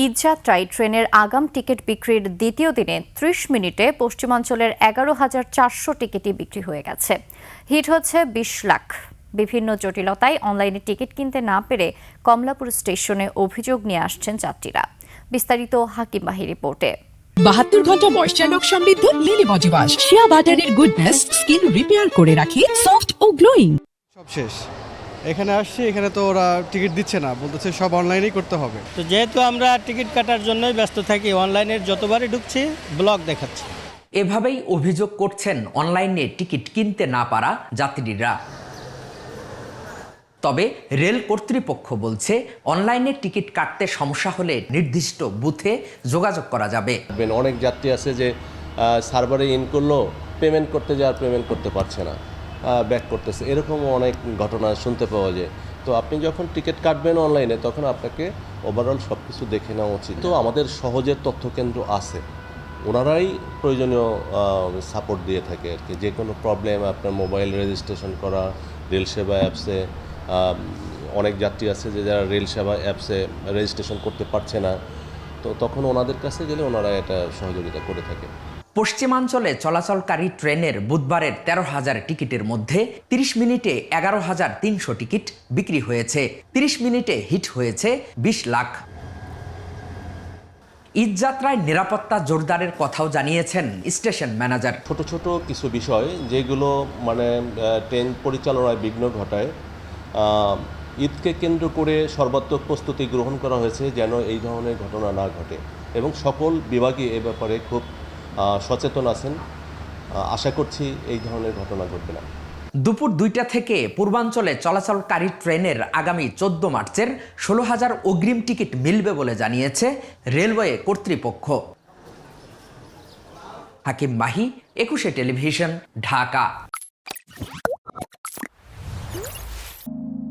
ঈদযাত্রায় ট্রেনের আগাম টিকিট বিক্রির দ্বিতীয় দিনে ৩০ মিনিটে পশ্চিমাঞ্চলের ১১,৪০০ টিকিটই বিক্রি হয়ে গেছে। হিট হচ্ছে ২০ লাখ। বিভিন্ন জটিলতায় অনলাইনে টিকিট কিনতে না পেরে কমলাপুর স্টেশনে অভিযোগ নিয়ে আসছেন যাত্রীরা। বিস্তারিত হাকিম মাহি রিপোর্টে। ৭২ ঘন্টা ময়েশ্চার লক সমৃদ্ধ লিলি বডি ওয়াশ শিয়া বাটারের গুডনেস স্কিন রিপেয়ার করে রাখে সফট ও গ্লোয়িং। সব শেষ। এখানে আসছি, এখানে তো ওরা টিকিট দিচ্ছে না, বলতেছে সব অনলাইনেই করতে হবে। তো যেহেতু আমরা টিকিট কাটার জন্যই ব্যস্ত থাকি, অনলাইনের যতবারই ঢুকছি ব্লক দেখাচ্ছে। এভাবেই অভিযোগ করছেন অনলাইনে টিকিট কিনতে না পারা যাত্রীরা। তবে রেল কর্তৃপক্ষ বলছে অনলাইনে টিকিট কাটতে সমস্যা হলে নির্দিষ্ট বুথে যোগাযোগ করা যাবে। অনেক যাত্রী আছে যে সার্ভারে ইন করলো, পেমেন্ট করতে যাওয়ার পেমেন্ট করতে পারছে না, ব্যাক করতেছে, এরকমও অনেক ঘটনা শুনতে পাওয়া যায়। তো আপনি যখন টিকিট কাটবেন অনলাইনে, তখন আপনাকে ওভারঅল সব কিছু দেখে নেওয়া উচিত। তো আমাদের সহজের তথ্যকেন্দ্র আছে, ওনারাই প্রয়োজনীয় সাপোর্ট দিয়ে থাকে আর কি। যে কোনো প্রবলেম আপনার মোবাইল রেজিস্ট্রেশন করা, রেল সেবা অ্যাপসে অনেক যাত্রী আছে যে যারা রেল সেবা অ্যাপসে রেজিস্ট্রেশন করতে পারছে না, তো তখন ওনাদের কাছে গেলে ওনারা এটা সহযোগিতা করে থাকে। পশ্চিমাঞ্চলে চলাচলকারী ট্রেনের বুধবারের ১৩,০০০ টিকিটের মধ্যে ৩০ মিনিটে ১১,৩০০ টিকিট বিক্রি হয়েছে। ৩০ মিনিটে হিট হয়েছে ২০ লাখ। ঈদযাত্রায় নিরাপত্তা জোরদারের কথাও জানিয়েছেন স্টেশন ম্যানেজার। ছোট ছোট কিছু বিষয় যেগুলো ট্রেন পরিচালনায় বিঘ্ন ঘটায়, ঈদকে কেন্দ্র করে সর্বাত্মক প্রস্তুতি গ্রহণ করা হয়েছে যেন এই ধরনের ঘটনা না ঘটে, এবং সকল বিভাগই এ ব্যাপারে খুব সচেতন আছেন। আশা করছি এই ধরনের ঘটনা ঘটবে না। দুপুর ২টা থেকে পূর্বাঞ্চলে চলাচলকারী ট্রেনের আগামী ১৪ মার্চের ১৬,০০০ অগ্রিম টিকিট মিলবে বলে জানিয়েছে রেলওয়ে কর্তৃপক্ষ। হাকিম মাহি, ২১শে টেলিভিশন, ঢাকা।